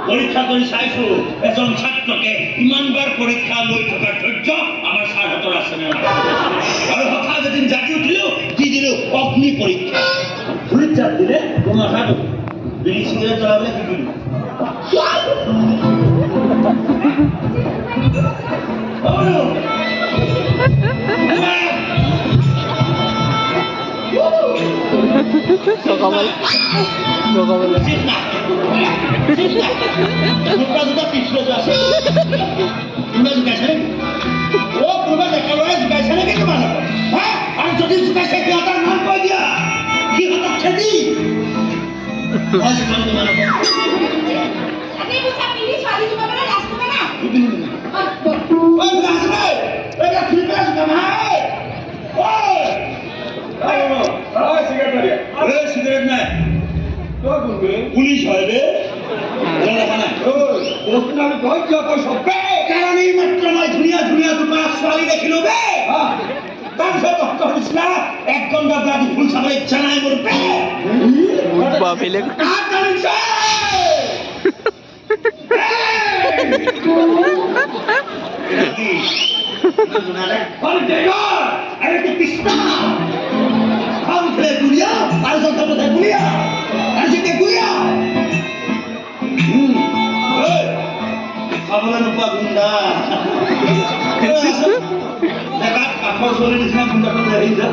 পরীক্ষা করে চাইছো এজন ছাত্রকে ইমানবার পরীক্ষা লৈ থকাৰ ধৈৰ্য আমাৰ ছাৰহঁতৰ আছে নে আৰু হঠাৎ এদিন জাগি উঠিলেও দি দিলো অগ্নি পৰীক্ষা ভুল চাপ দিলে তোমাৰ হাত বিড়ি চিগাৰেট জ্বলাবলৈ কি দিলো পুলিশ হয় রে কাৰণ এই মাত্ৰ মই ধুনীয়া ধুনীয়া দুটা ছোৱালী দেখিলো বে তাৰপিছত ডক্টৰ নিচিনা এক ঘণ্টা ৰাতি ফুল চাবলৈ ইচ্ছা নাই মোৰ বে খাবলৈ নোপোৱা গুণ্ডা কাঠৰ চলি নিচিনা গুণ্ডাটো আহি যা